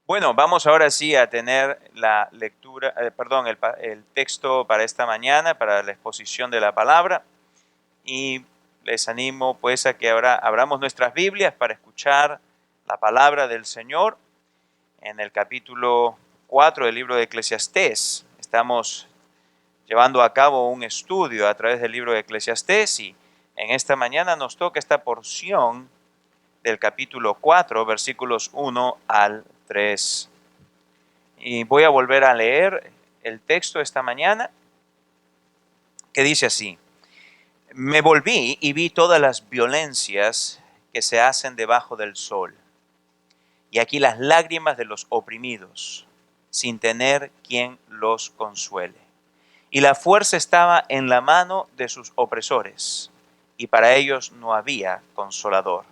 Bueno, vamos ahora sí a tener la lectura, el texto para esta mañana, para la exposición de la palabra. Y les animo pues a que ahora abramos nuestras Biblias para escuchar la palabra del Señor en el capítulo 4 del libro de Eclesiastés. Estamos llevando a cabo un estudio a través del libro de Eclesiastés y en esta mañana nos toca esta porción del capítulo 4, versículos 1 al 3. Y voy a volver a leer el texto esta mañana, que dice así: Me volví y vi todas las violencias que se hacen debajo del sol, y aquí las lágrimas de los oprimidos, sin tener quien los consuele. Y la fuerza estaba en la mano de sus opresores, y para ellos no había consolador.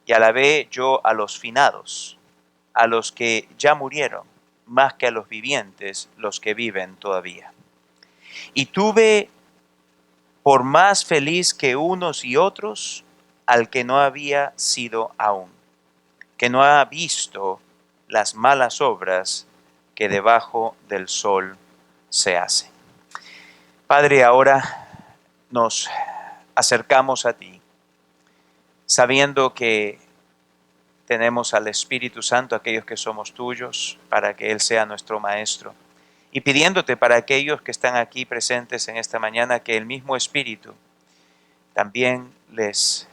Y alabé yo a los finados, a los que ya murieron, más que a los vivientes, los que viven todavía. Y tuve por más feliz que unos y otros al que no había sido aún, que no ha visto las malas obras que debajo del sol se hacen. Padre, ahora nos acercamos a ti, sabiendo que tenemos al Espíritu Santo, aquellos que somos tuyos, para que Él sea nuestro Maestro. Y pidiéndote para aquellos que están aquí presentes en esta mañana, que el mismo Espíritu también les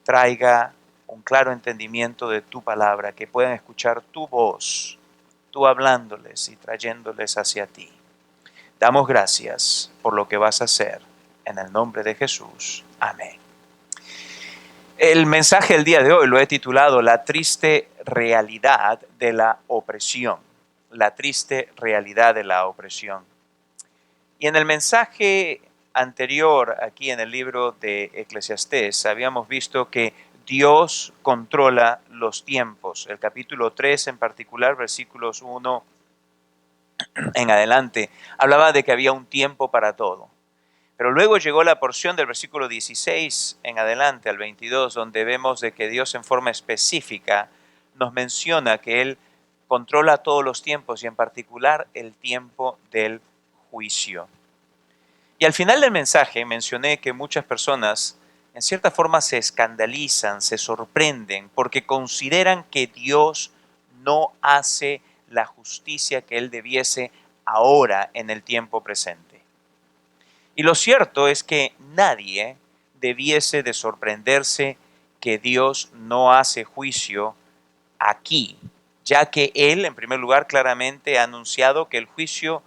traiga un claro entendimiento de tu palabra, que puedan escuchar tu voz, tú hablándoles y trayéndoles hacia ti. Damos gracias por lo que vas a hacer. En el nombre de Jesús. Amén. El mensaje del día de hoy lo he titulado La triste realidad de la opresión. La triste realidad de la opresión. Y en el mensaje anterior, aquí en el libro de Eclesiastés, habíamos visto que Dios controla los tiempos. El capítulo 3 en particular, versículos 1 en adelante, hablaba de que había un tiempo para todo. Pero luego llegó la porción del versículo 16 en adelante al 22, donde vemos de que Dios en forma específica nos menciona que Él controla todos los tiempos y en particular el tiempo del juicio. Y al final del mensaje mencioné que muchas personas en cierta forma se escandalizan, se sorprenden, porque consideran que Dios no hace la justicia que Él debiese ahora en el tiempo presente. Y lo cierto es que nadie debiese de sorprenderse que Dios no hace juicio aquí, ya que Él, en primer lugar, claramente ha anunciado que el juicio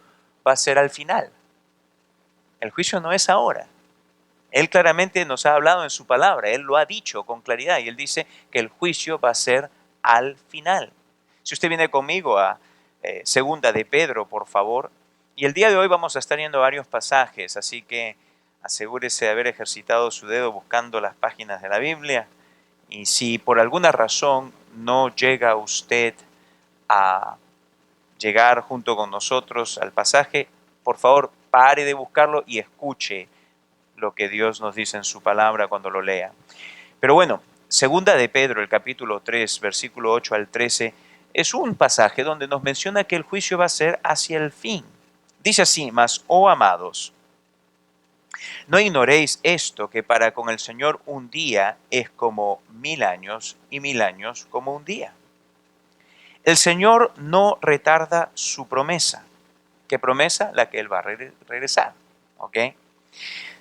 va a ser al final. El juicio no es ahora. Él claramente nos ha hablado en su palabra, Él lo ha dicho con claridad y Él dice que el juicio va a ser al final. Si usted viene conmigo a Segunda de Pedro, por favor, y el día de hoy vamos a estar viendo varios pasajes, así que asegúrese de haber ejercitado su dedo buscando las páginas de la Biblia y si por alguna razón no llega usted a llegar junto con nosotros al pasaje, por favor pare de buscarlo y escuche lo que Dios nos dice en su palabra cuando lo lea. Pero bueno, Segunda de Pedro, el capítulo 3, versículo 8 al 13, es un pasaje donde nos menciona que el juicio va a ser hacia el fin. Dice así: mas, oh amados, no ignoréis esto, que para con el Señor un día es como 1000 años y 1000 años como un día. El Señor no retarda su promesa. ¿Qué promesa? La que Él va a regresar. ¿Ok?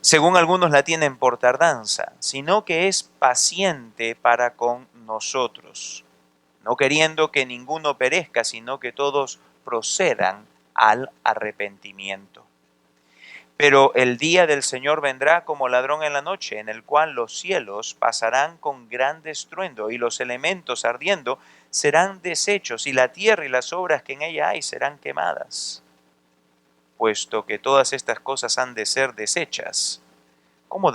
Según algunos la tienen por tardanza, sino que es paciente para con nosotros, no queriendo que ninguno perezca, sino que todos procedan al arrepentimiento. Pero el día del Señor vendrá como ladrón en la noche, en el cual los cielos pasarán con gran estruendo, y los elementos ardiendo serán deshechos, y la tierra y las obras que en ella hay serán quemadas. Puesto que todas estas cosas han de ser deshechas, ¿cómo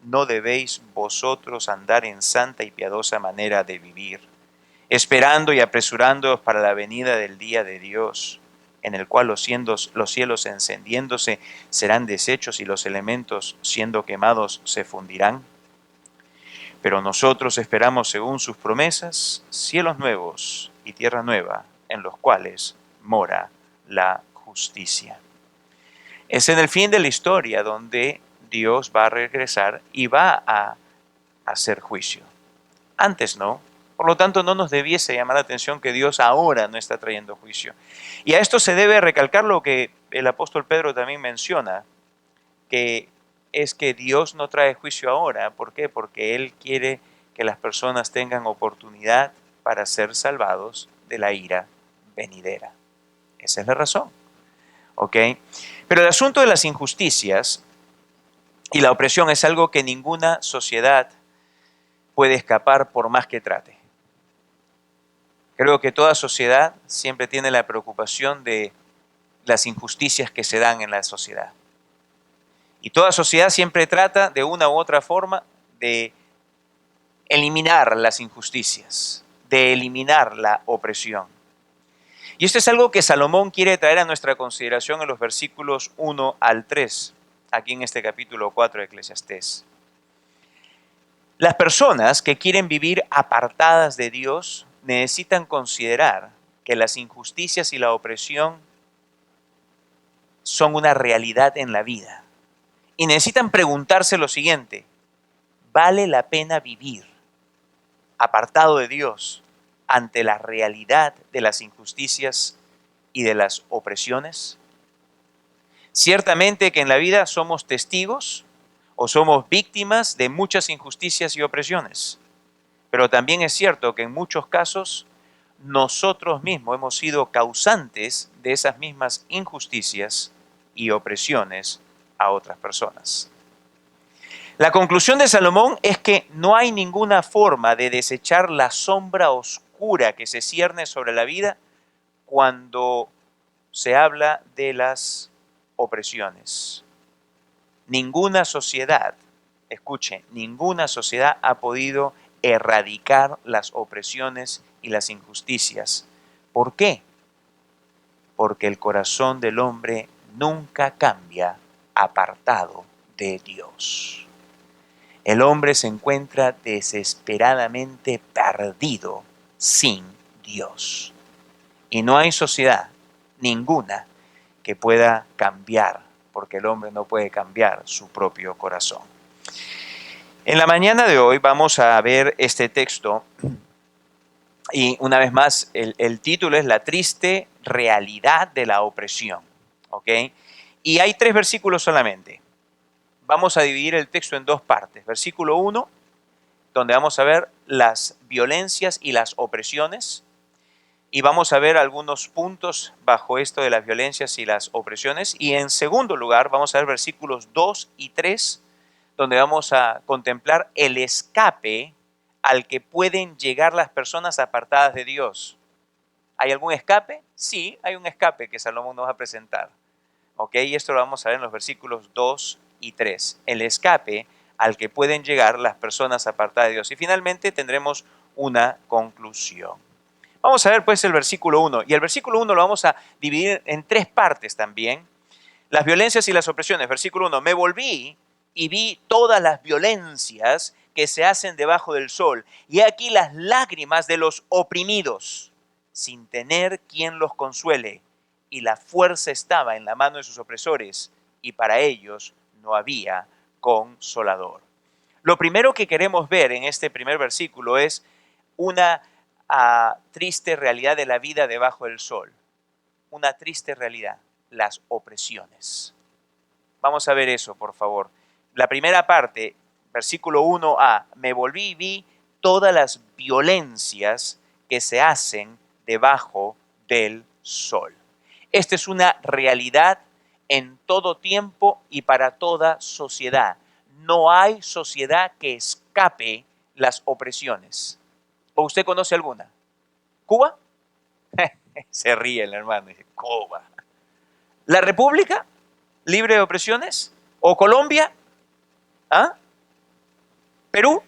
no debéis vosotros andar en santa y piadosa manera de vivir, esperando y apresurándoos para la venida del día de Dios, en el cual los cielos encendiéndose serán deshechos y los elementos siendo quemados se fundirán? Pero nosotros esperamos según sus promesas cielos nuevos y tierra nueva, en los cuales mora la justicia. Es en el fin de la historia donde Dios va a regresar y va a hacer juicio. Antes no. Por lo tanto, no nos debiese llamar la atención que Dios ahora no está trayendo juicio. Y a esto se debe recalcar lo que el apóstol Pedro también menciona, que es que Dios no trae juicio ahora. ¿Por qué? Porque Él quiere que las personas tengan oportunidad para ser salvados de la ira venidera. Esa es la razón. ¿Ok? Pero el asunto de las injusticias y la opresión es algo que ninguna sociedad puede escapar por más que trate. Creo que toda sociedad siempre tiene la preocupación de las injusticias que se dan en la sociedad. Y toda sociedad siempre trata de una u otra forma de eliminar las injusticias, de eliminar la opresión. Y esto es algo que Salomón quiere traer a nuestra consideración en los versículos 1 al 3, aquí en este capítulo 4 de Eclesiastés. Las personas que quieren vivir apartadas de Dios necesitan considerar que las injusticias y la opresión son una realidad en la vida. Y necesitan preguntarse lo siguiente: ¿vale la pena vivir apartado de Dios ante la realidad de las injusticias y de las opresiones? Ciertamente que en la vida somos testigos o somos víctimas de muchas injusticias y opresiones. Pero también es cierto que en muchos casos nosotros mismos hemos sido causantes de esas mismas injusticias y opresiones a otras personas. La conclusión de Salomón es que no hay ninguna forma de desechar la sombra oscura que se cierne sobre la vida cuando se habla de las opresiones. Ninguna sociedad, escuche, ninguna sociedad ha podido erradicar las opresiones y las injusticias. ¿Por qué? Porque el corazón del hombre nunca cambia apartado de Dios. El hombre se encuentra desesperadamente perdido sin Dios. Y no hay sociedad, ninguna, que pueda cambiar, porque el hombre no puede cambiar su propio corazón. En la mañana de hoy vamos a ver este texto y una vez más el título es La triste realidad de la opresión. ¿Ok? Y hay 3 versículos solamente. Vamos a dividir el texto en 2 partes. Versículo 1, donde vamos a ver las violencias y las opresiones. Y vamos a ver algunos puntos bajo esto de las violencias y las opresiones. Y en segundo lugar, vamos a ver versículos 2 y 3, donde vamos a contemplar el escape al que pueden llegar las personas apartadas de Dios. ¿Hay algún escape? Sí, hay un escape que Salomón nos va a presentar. ¿Ok? Y esto lo vamos a ver en los versículos 2 y 3. El escape al que pueden llegar las personas apartadas de Dios. Y finalmente tendremos una conclusión. Vamos a ver pues el versículo 1. Y el versículo 1 lo vamos a dividir en 3 partes también. Las violencias y las opresiones. Versículo 1. Me volví y vi todas las violencias que se hacen debajo del sol. Y aquí las lágrimas de los oprimidos, sin tener quien los consuele. Y la fuerza estaba en la mano de sus opresores, y para ellos no había consolador. Lo primero que queremos ver en este primer versículo es una triste realidad de la vida debajo del sol. Una triste realidad, las opresiones. Vamos a ver eso, por favor. La primera parte, versículo 1a, me volví y vi todas las violencias que se hacen debajo del sol. Esta es una realidad en todo tiempo y para toda sociedad. No hay sociedad que escape las opresiones. ¿O usted conoce alguna? ¿Cuba? Se ríe el hermano, dice, Cuba. ¿La República libre de opresiones? ¿O Colombia? ¿Ah? ¿Perú?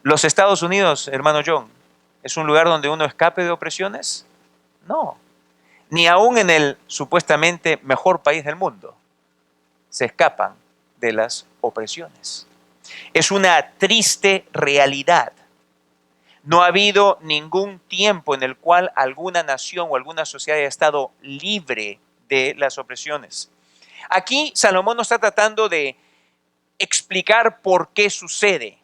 ¿Los Estados Unidos, hermano John, es un lugar donde uno escape de opresiones? No. Ni aún en el supuestamente mejor país del mundo se escapan de las opresiones. Es una triste realidad. No ha habido ningún tiempo en el cual alguna nación o alguna sociedad haya estado libre de las opresiones. Aquí Salomón no está tratando de explicar por qué sucede.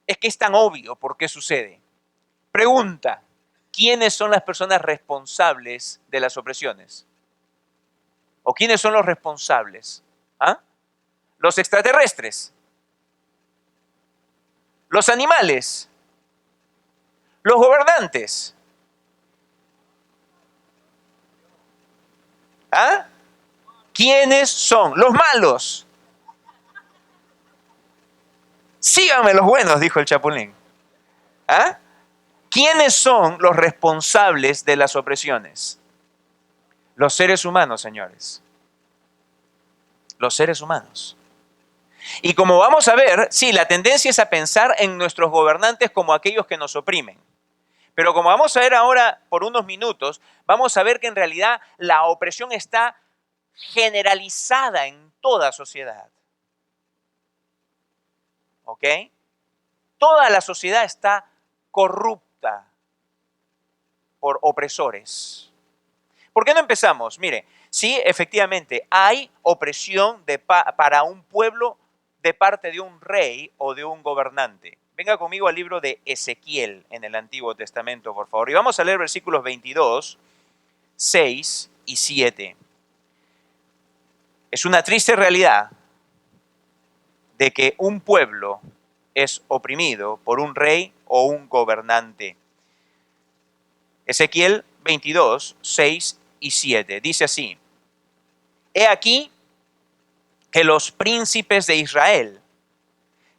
Es que es tan obvio por qué sucede. Pregunta, ¿quiénes son las personas responsables de las opresiones? ¿O quiénes son los responsables? ¿Ah? Los extraterrestres, los animales, los gobernantes. ¿Ah? ¿Quiénes son? Los malos. Síganme los buenos, dijo el Chapulín. ¿Ah? ¿Quiénes son los responsables de las opresiones? Los seres humanos, señores. Los seres humanos. Y como vamos a ver, sí, la tendencia es a pensar en nuestros gobernantes como aquellos que nos oprimen. Pero como vamos a ver ahora por unos minutos, vamos a ver que en realidad la opresión está generalizada en toda sociedad. ¿Ok? Toda la sociedad está corrupta por opresores. ¿Por qué no empezamos? Mire, sí, efectivamente, hay opresión para un pueblo de parte de un rey o de un gobernante. Venga conmigo al libro de Ezequiel en el Antiguo Testamento, por favor. Y vamos a leer versículos 22, 6 y 7. Es una triste realidad de que un pueblo es oprimido por un rey o un gobernante. Ezequiel 22, 6 y 7. Dice así: He aquí que los príncipes de Israel,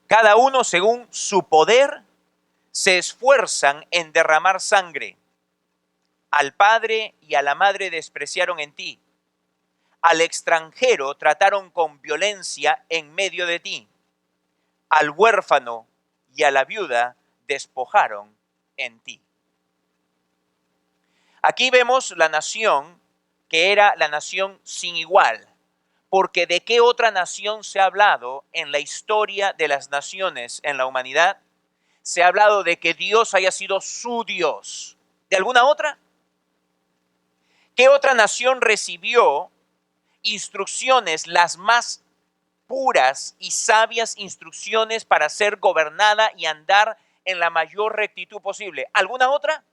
cada uno según su poder, se esfuerzan en derramar sangre. Al padre y a la madre despreciaron en ti. Al extranjero trataron con violencia en medio de ti. Al huérfano y a la viuda despojaron en ti. Aquí vemos la nación que era la nación sin igual, porque ¿de qué otra nación se ha hablado en la historia de las naciones en la humanidad? Se ha hablado de que Dios haya sido su Dios. ¿De alguna otra? ¿Qué otra nación recibió instrucciones, las más puras y sabias instrucciones para ser gobernada y andar en la mayor rectitud posible? ¿Alguna otra?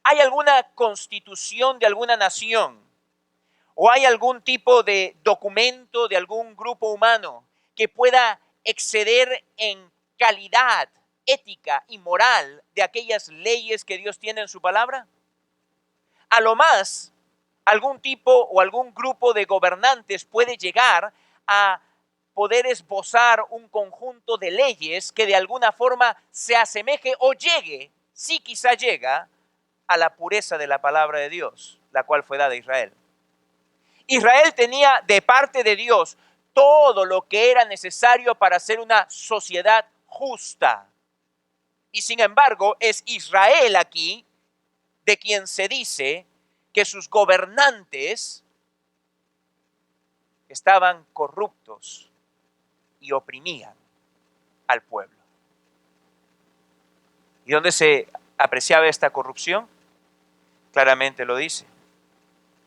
¿Hay alguna constitución de alguna nación o hay algún tipo de documento de algún grupo humano que pueda exceder en calidad, ética y moral de aquellas leyes que Dios tiene en su palabra? A lo más, algún tipo o algún grupo de gobernantes puede llegar a poder esbozar un conjunto de leyes que de alguna forma se asemeje o llegue, sí quizá llega, a la pureza de la palabra de Dios, la cual fue dada a Israel. Israel tenía de parte de Dios todo lo que era necesario para ser una sociedad justa. Y sin embargo, es Israel aquí de quien se dice que sus gobernantes estaban corruptos y oprimían al pueblo. ¿Y dónde se apreciaba esta corrupción? Claramente lo dice.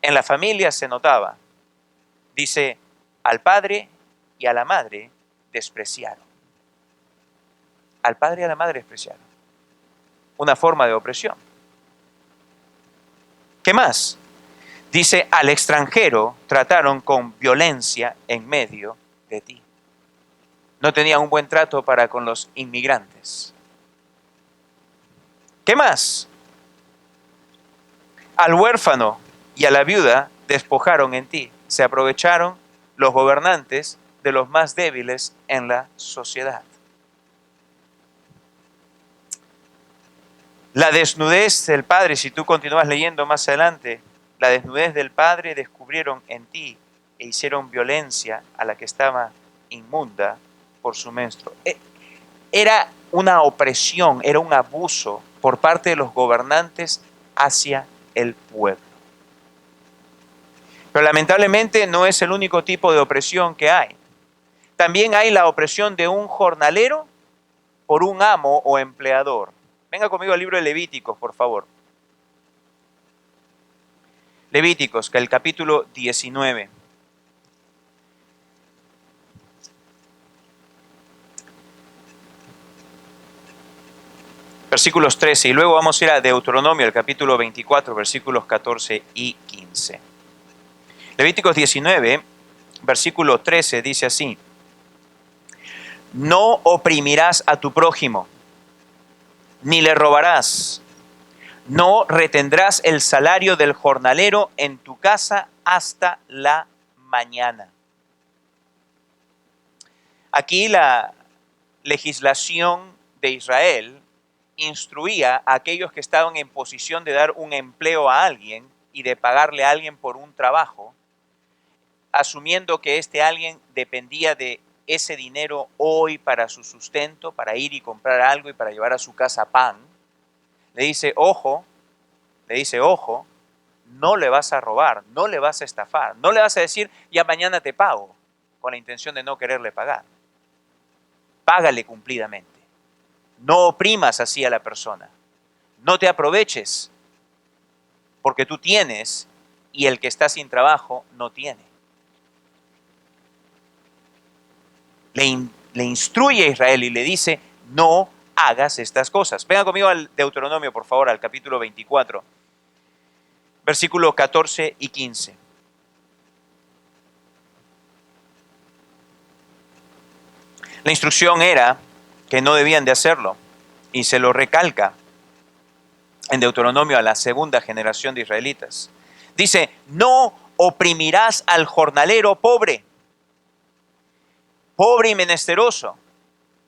En la familia se notaba. Dice, al padre y a la madre despreciaron. Al padre y a la madre despreciaron. Una forma de opresión. ¿Qué más? Dice, al extranjero trataron con violencia en medio de ti. No tenían un buen trato para con los inmigrantes. ¿Qué más? Al huérfano y a la viuda despojaron en ti. Se aprovecharon los gobernantes de los más débiles en la sociedad. La desnudez del padre, si tú continúas leyendo más adelante, la desnudez del padre descubrieron en ti e hicieron violencia a la que estaba inmunda por su menstruo. Era una opresión, era un abuso por parte de los gobernantes hacia el pueblo. Pero lamentablemente no es el único tipo de opresión que hay. También hay la opresión de un jornalero por un amo o empleador. Venga conmigo al libro de Levíticos, por favor. Levíticos, que el capítulo 19. Versículos 13, y luego vamos a ir a Deuteronomio, el capítulo 24, versículos 14 y 15. Levíticos 19, versículo 13, dice así: no oprimirás a tu prójimo, ni le robarás, no retendrás el salario del jornalero en tu casa hasta la mañana. Aquí la legislación de Israel instruía a aquellos que estaban en posición de dar un empleo a alguien y de pagarle a alguien por un trabajo, asumiendo que este alguien dependía de ese dinero hoy para su sustento, para ir y comprar algo y para llevar a su casa pan. Le dice, ojo, no le vas a robar, no le vas a estafar, no le vas a decir, ya mañana te pago, con la intención de no quererle pagar. Págale cumplidamente. No oprimas así a la persona. No te aproveches, porque tú tienes y el que está sin trabajo no tiene. Le instruye a Israel y le dice, no hagas estas cosas. Venga conmigo al Deuteronomio, por favor, al capítulo 24, versículos 14 y 15. La instrucción era que no debían de hacerlo, y se lo recalca en Deuteronomio a la segunda generación de israelitas. Dice, no oprimirás al jornalero pobre y menesteroso,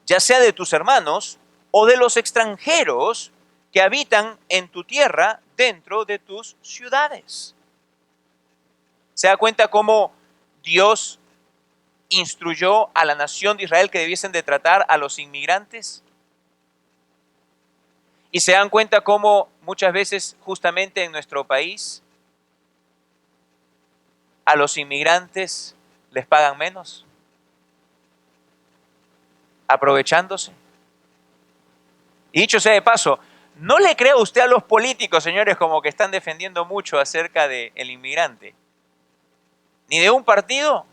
ya sea de tus hermanos o de los extranjeros que habitan en tu tierra dentro de tus ciudades. ¿Se da cuenta cómo Dios instruyó a la nación de Israel que debiesen de tratar a los inmigrantes? Y se dan cuenta cómo muchas veces justamente en nuestro país a los inmigrantes les pagan menos, aprovechándose. Y dicho sea de paso, no le crea usted a los políticos, señores, como que están defendiendo mucho acerca del inmigrante. Ni de un partido,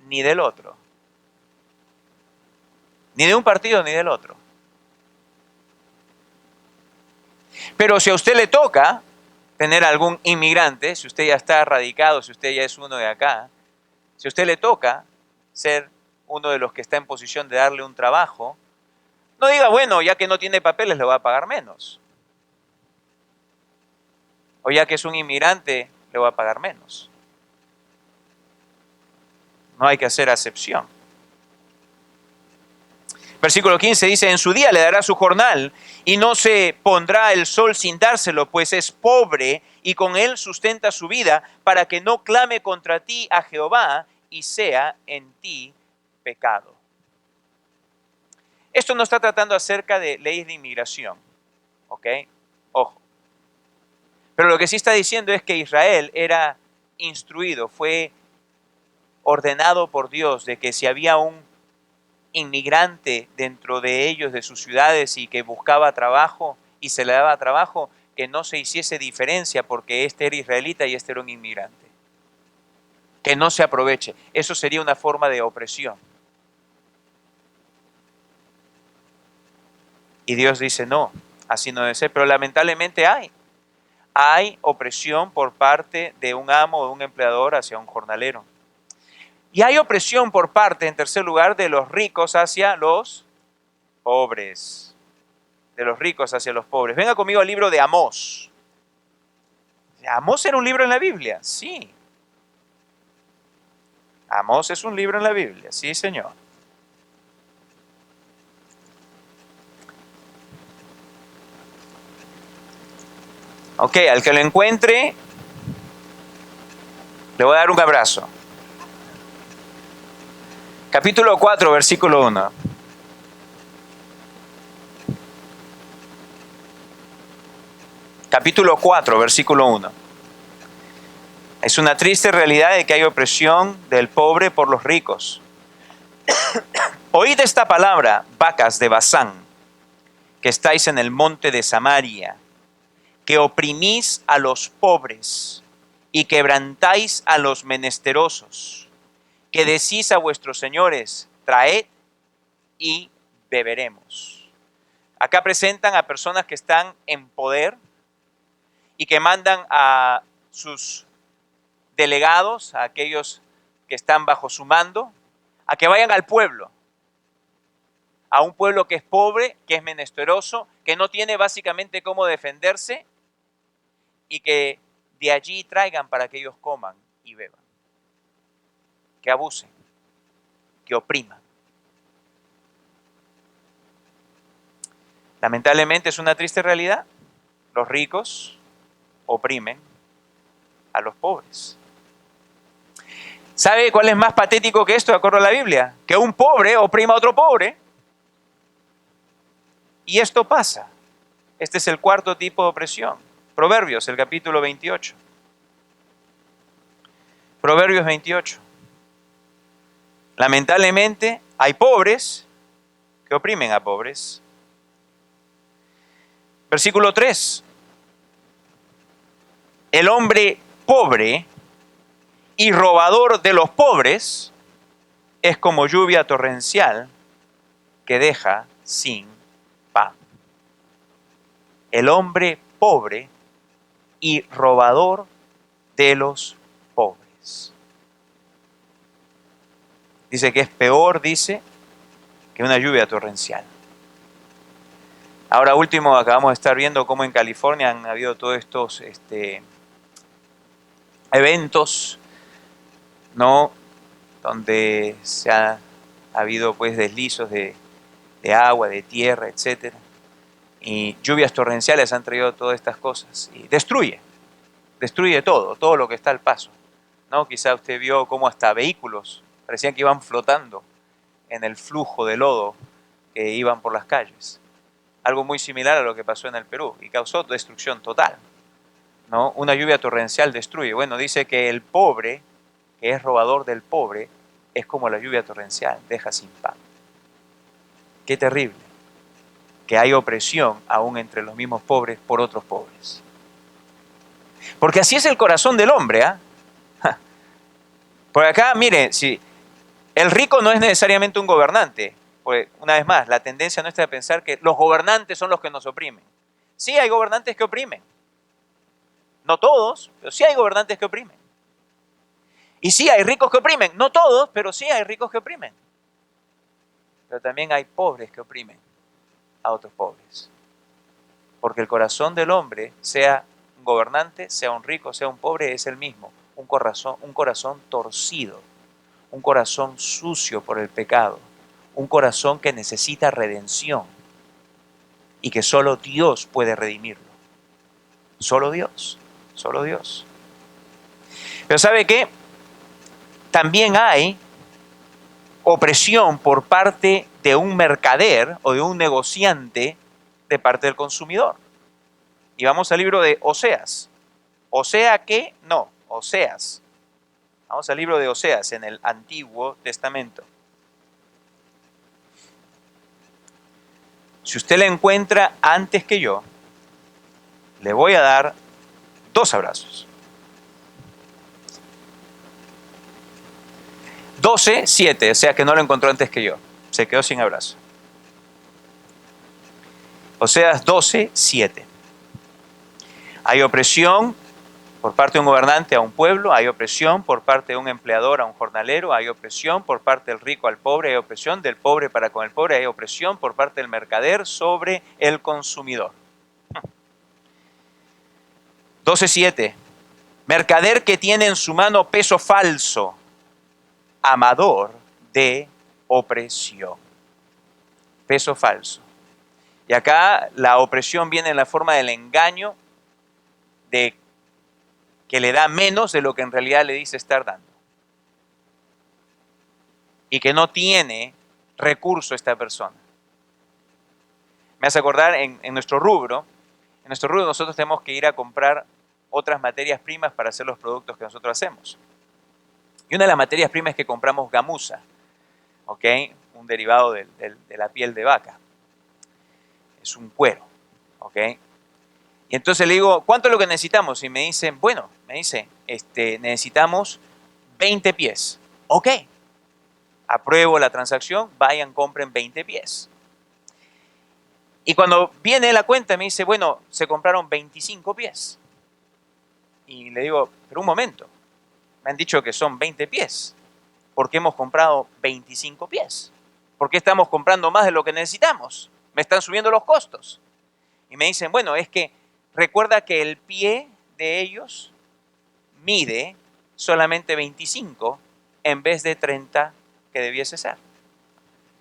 ni del otro. Ni de un partido, ni del otro. Pero si a usted le toca tener algún inmigrante, si usted ya está radicado, si usted ya es uno de acá, si a usted le toca ser uno de los que está en posición de darle un trabajo, no diga, bueno, ya que no tiene papeles le va a pagar menos. O ya que es un inmigrante, le va a pagar menos. No hay que hacer acepción. Versículo 15 dice, en su día le dará su jornal y no se pondrá el sol sin dárselo, pues es pobre y con él sustenta su vida, para que no clame contra ti a Jehová y sea en ti pecado. Esto no está tratando acerca de leyes de inmigración, ¿ok? Ojo. Pero lo que sí está diciendo es que Israel era instruido, fue ordenado por Dios de que si había un inmigrante dentro de ellos, de sus ciudades, y que buscaba trabajo y se le daba trabajo, que no se hiciese diferencia porque este era israelita y este era un inmigrante. Que no se aproveche. Eso sería una forma de opresión. Y Dios dice, no, así no debe ser. Pero lamentablemente hay opresión por parte de un amo o de un empleador hacia un jornalero. Y hay opresión por parte, en tercer lugar, de los ricos hacia los pobres. De los ricos hacia los pobres. Venga conmigo al libro de Amós. ¿Amós era un libro en la Biblia? Sí. Amós es un libro en la Biblia, sí, señor. Ok, al que lo encuentre, le voy a dar un abrazo. Capítulo 4, versículo 1. Capítulo 4, versículo 1. Es una triste realidad de que hay opresión del pobre por los ricos. Oíd esta palabra, vacas de Basán, que estáis en el monte de Samaria, que oprimís a los pobres y quebrantáis a los menesterosos, que decís a vuestros señores, traed y beberemos. Acá presentan a personas que están en poder y que mandan a sus delegados, a aquellos que están bajo su mando, a que vayan al pueblo, a un pueblo que es pobre, que es menesteroso, que no tiene básicamente cómo defenderse, y que de allí traigan para que ellos coman y beban, que abusen, que opriman. Lamentablemente es una triste realidad. Los ricos oprimen a los pobres. ¿Sabe cuál es más patético que esto de acuerdo a la Biblia? Que un pobre oprima a otro pobre. Y esto pasa. Este es el cuarto tipo de opresión. Proverbios, el capítulo 28. Proverbios 28. Lamentablemente hay pobres que oprimen a pobres. Versículo 3. El hombre pobre y robador de los pobres es como lluvia torrencial que deja sin pan. El hombre pobre y robador de los pobres. Dice que es peor, dice, que una lluvia torrencial. Ahora último, acabamos de estar viendo cómo en California han habido todos estos eventos, ¿no? Donde se ha habido pues deslizos de agua, de tierra, etcétera. Y lluvias torrenciales han traído todas estas cosas. Y destruye todo lo que está al paso, ¿no? Quizá usted vio cómo hasta vehículos parecían que iban flotando en el flujo de lodo que iban por las calles. Algo muy similar a lo que pasó en el Perú y causó destrucción total, ¿no? Una lluvia torrencial destruye. Bueno, dice que el pobre, que es robador del pobre, es como la lluvia torrencial, deja sin pan. Qué terrible que hay opresión aún entre los mismos pobres por otros pobres. Porque así es el corazón del hombre, ¿ah? Por acá, mire, si el rico no es necesariamente un gobernante, pues una vez más, la tendencia nuestra es pensar que los gobernantes son los que nos oprimen. Sí hay gobernantes que oprimen. No todos, pero sí hay gobernantes que oprimen. Y sí hay ricos que oprimen. No todos, pero sí hay ricos que oprimen. Pero también hay pobres que oprimen a otros pobres. Porque el corazón del hombre, sea un gobernante, sea un rico, sea un pobre, es el mismo. Un corazón torcido, un corazón sucio por el pecado, un corazón que necesita redención y que solo Dios puede redimirlo. Solo Dios, solo Dios. Pero ¿sabe qué? También hay opresión por parte de un mercader o de un negociante de parte del consumidor. Y vamos al libro de Oseas. ¿Osea qué? No, Oseas. Vamos al libro de Oseas en el Antiguo Testamento. Si usted la encuentra antes que yo, le voy a dar 2 abrazos. 12:7, o sea que no lo encontró antes que yo. Se quedó sin abrazo. Oseas 12:7. Hay opresión por parte de un gobernante a un pueblo, hay opresión por parte de un empleador a un jornalero, hay opresión por parte del rico al pobre, hay opresión del pobre para con el pobre, hay opresión por parte del mercader sobre el consumidor. 12:7. Mercader que tiene en su mano peso falso, amador de opresión. Peso falso. Y acá la opresión viene en la forma del engaño, de que le da menos de lo que en realidad le dice estar dando. Y que no tiene recurso esta persona. Me hace acordar en nuestro rubro nosotros tenemos que ir a comprar otras materias primas para hacer los productos que nosotros hacemos. Y una de las materias primas es que compramos gamuza, ¿ok? Un derivado de la piel de vaca. es un cuero, ¿ok? Y entonces le digo, ¿cuánto es lo que necesitamos? Y me dicen, bueno, necesitamos 20 pies. Ok, apruebo la transacción, vayan, compren 20 pies. Y cuando viene la cuenta me dice, bueno, se compraron 25 pies. Y le digo, pero un momento, me han dicho que son 20 pies. ¿Por qué hemos comprado 25 pies? ¿Por qué estamos comprando más de lo que necesitamos? Me están subiendo los costos. Y me dicen, bueno, es que recuerda que el pie de ellos mide solamente 25 en vez de 30 que debiese ser.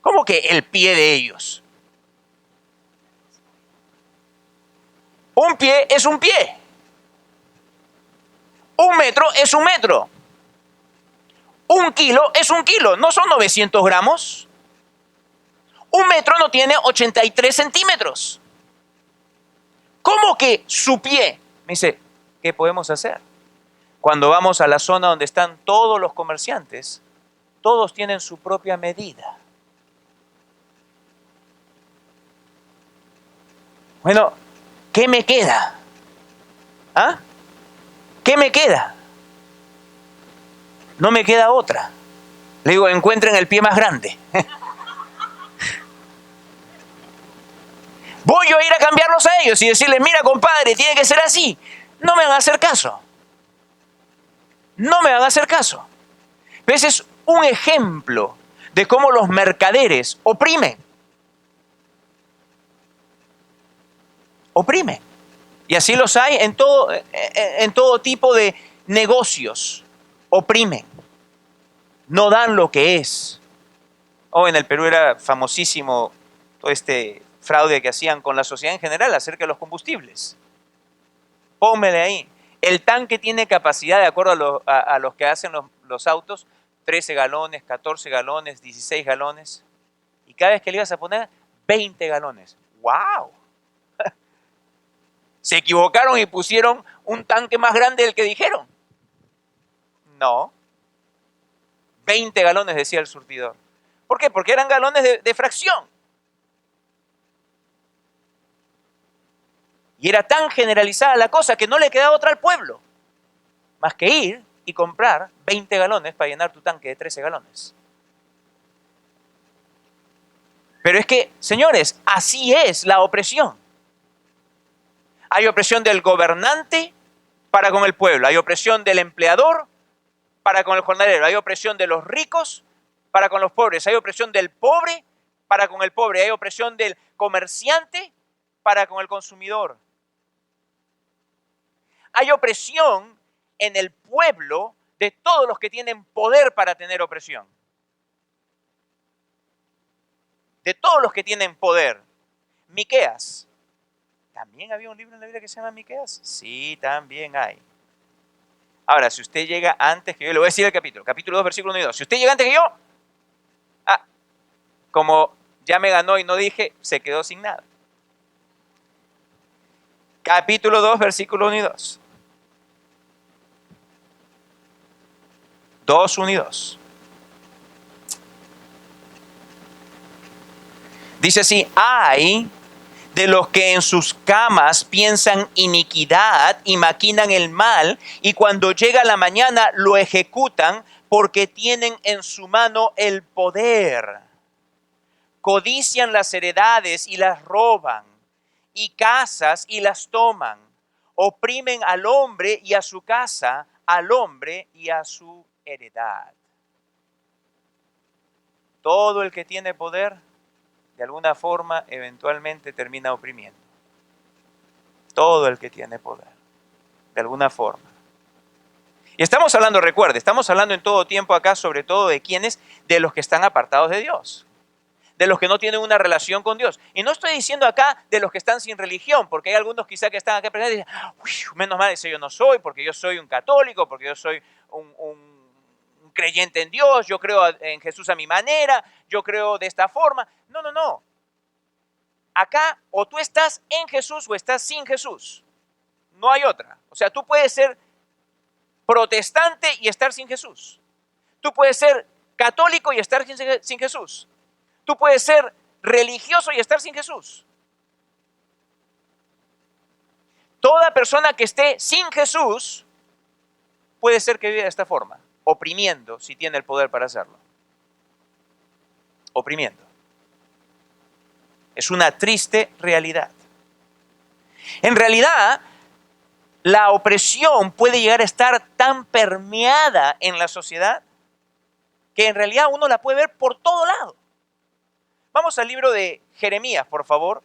¿Cómo que el pie de ellos? Un pie es un pie. Un metro es un metro. Un kilo es un kilo. No son 900 gramos. Un metro no tiene 83 centímetros. ¿Cómo que su pie? Me dice, ¿qué podemos hacer? Cuando vamos a la zona donde están todos los comerciantes, todos tienen su propia medida. Bueno, ¿qué me queda? ¿Ah? ¿Qué me queda? No me queda otra. Le digo, encuentren el pie más grande. Voy yo a ir a cambiarlos a ellos y decirles, mira, compadre, tiene que ser así. No me van a hacer caso. No me van a hacer caso. Pero ese es un ejemplo de cómo los mercaderes oprimen. Oprimen. Y así los hay en todo tipo de negocios. Oprimen. No dan lo que es. En el Perú era famosísimo todo este fraude que hacían con la sociedad en general acerca de los combustibles. Pónmele ahí. El tanque tiene capacidad, de acuerdo a los que hacen los autos, 13 galones, 14 galones, 16 galones. Y cada vez que le ibas a poner, 20 galones. ¡Wow! ¿Se equivocaron y pusieron un tanque más grande del que dijeron? No. 20 galones, decía el surtidor. ¿Por qué? Porque eran galones de fracción. Y era tan generalizada la cosa que no le quedaba otra al pueblo, más que ir y comprar 20 galones para llenar tu tanque de 13 galones. Pero es que, señores, así es la opresión. Hay opresión del gobernante para con el pueblo, hay opresión del empleador para con el jornalero, hay opresión de los ricos para con los pobres, hay opresión del pobre para con el pobre, hay opresión del comerciante para con el consumidor. Hay opresión en el pueblo de todos los que tienen poder para tener opresión. De todos los que tienen poder. Miqueas. ¿También había un libro en la Biblia que se llama Miqueas? Sí, también hay. Ahora, si usted llega antes que yo, le voy a decir el capítulo 2, versículo 1 y 2. Si usted llega antes que yo, como ya me ganó y no dije, se quedó sin nada. Capítulo 2, versículo 1 y 2. 2, 1 y 2. Dice así, hay de los que en sus camas piensan iniquidad y maquinan el mal, y cuando llega la mañana lo ejecutan porque tienen en su mano el poder. Codician las heredades y las roban, y casas y las toman. Oprimen al hombre y a su casa, al hombre y a su heredad. Todo el que tiene poder, de alguna forma, eventualmente termina oprimiendo. Todo el que tiene poder, de alguna forma. Y estamos hablando, recuerde, estamos hablando en todo tiempo acá, sobre todo de quiénes, de los que están apartados de Dios, de los que no tienen una relación con Dios. Y no estoy diciendo acá de los que están sin religión, porque hay algunos quizá que están acá presentes y dicen, menos mal ese yo no soy, porque yo soy un católico, porque yo soy un creyente en Dios, yo creo en Jesús a mi manera, yo creo de esta forma. No, no, no. Acá o tú estás en Jesús o estás sin Jesús. No hay otra. O sea, tú puedes ser protestante y estar sin Jesús. Tú puedes ser católico y estar sin Jesús. Tú puedes ser religioso y estar sin Jesús. Toda persona que esté sin Jesús puede ser que viva de esta forma, oprimiendo si tiene el poder para hacerlo. Oprimiendo. Es una triste realidad. En realidad, la opresión puede llegar a estar tan permeada en la sociedad que en realidad uno la puede ver por todo lado. Vamos al libro de Jeremías, por favor,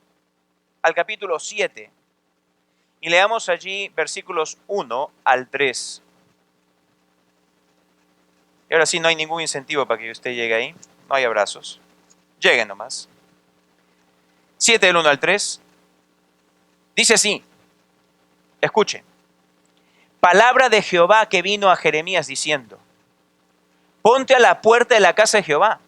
al capítulo 7, y leamos allí versículos 1 al 3. Y ahora sí, no hay ningún incentivo para que usted llegue ahí, no hay abrazos, lleguen nomás. 7 del 1 al 3, dice así, escuchen, palabra de Jehová que vino a Jeremías diciendo, ponte a la puerta de la casa de Jehová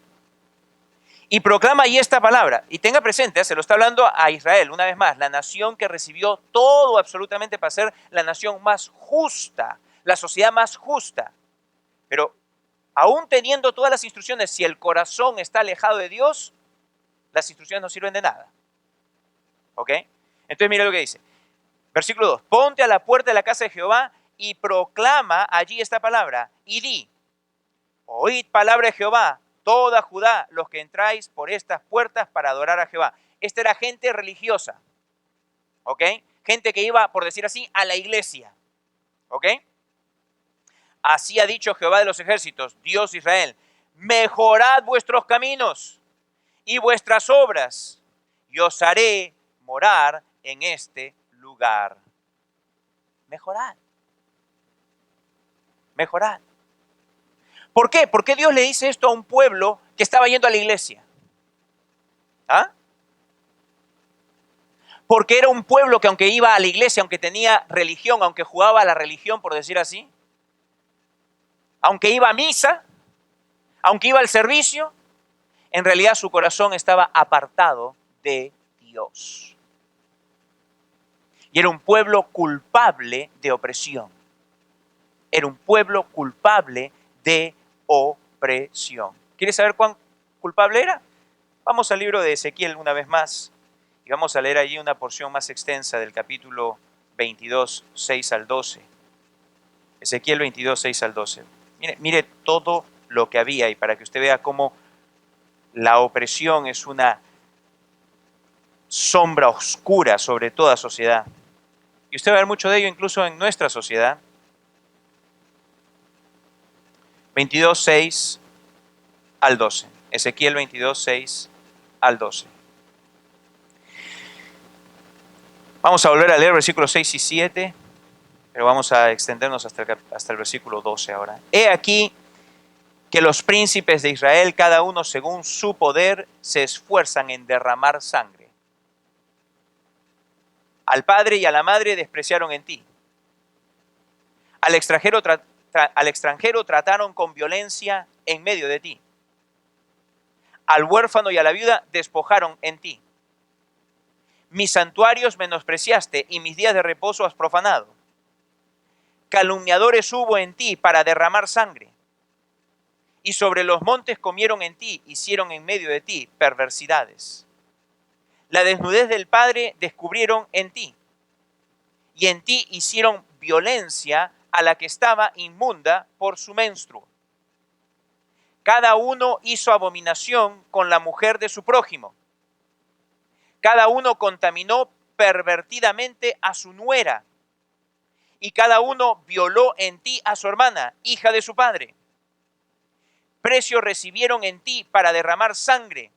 y proclama ahí esta palabra. Y tenga presente, se lo está hablando a Israel, una vez más, la nación que recibió todo absolutamente para ser la nación más justa, la sociedad más justa. Pero aún teniendo todas las instrucciones, si el corazón está alejado de Dios, las instrucciones no sirven de nada. ¿Ok? Entonces mira lo que dice. Versículo 2. Ponte a la puerta de la casa de Jehová y proclama allí esta palabra. Y di, oíd palabra de Jehová, toda Judá, los que entráis por estas puertas para adorar a Jehová. Esta era gente religiosa. ¿Ok? Gente que iba, por decir así, a la iglesia. ¿Ok? Así ha dicho Jehová de los ejércitos, Dios de Israel, mejorad vuestros caminos y vuestras obras, y os haré morar en este lugar. Mejorad. Mejorad. ¿Por qué? ¿Por qué Dios le dice esto a un pueblo que estaba yendo a la iglesia? ¿Ah? Porque era un pueblo que aunque iba a la iglesia, aunque tenía religión, aunque jugaba a la religión, por decir así, aunque iba a misa, aunque iba al servicio, en realidad su corazón estaba apartado de Dios. Y era un pueblo culpable de opresión. Era un pueblo culpable de opresión. ¿Quieres saber cuán culpable era? Vamos al libro de Ezequiel una vez más y vamos a leer allí una porción más extensa del capítulo 22, 6 al 12. Ezequiel 22, 6 al 12. Mire todo lo que había y para que usted vea cómo la opresión es una sombra oscura sobre toda sociedad. Y usted va a ver mucho de ello incluso en nuestra sociedad. 22, 6 al 12. Ezequiel 22, 6 al 12. Vamos a volver a leer versículos 6 y 7, pero vamos a extendernos hasta el versículo 12 ahora. He aquí que los príncipes de Israel, cada uno según su poder, se esfuerzan en derramar sangre. Al padre y a la madre despreciaron en ti. Al extranjero trataron con violencia en medio de ti. Al huérfano y a la viuda despojaron en ti. Mis santuarios menospreciaste y mis días de reposo has profanado. Calumniadores hubo en ti para derramar sangre. Y sobre los montes comieron en ti, hicieron en medio de ti perversidades. La desnudez del padre descubrieron en ti. Y en ti hicieron violencia a la que estaba inmunda por su menstruo. Cada uno hizo abominación con la mujer de su prójimo. Cada uno contaminó pervertidamente a su nuera. Y cada uno violó en ti a su hermana, hija de su padre. Precio recibieron en ti para derramar sangre.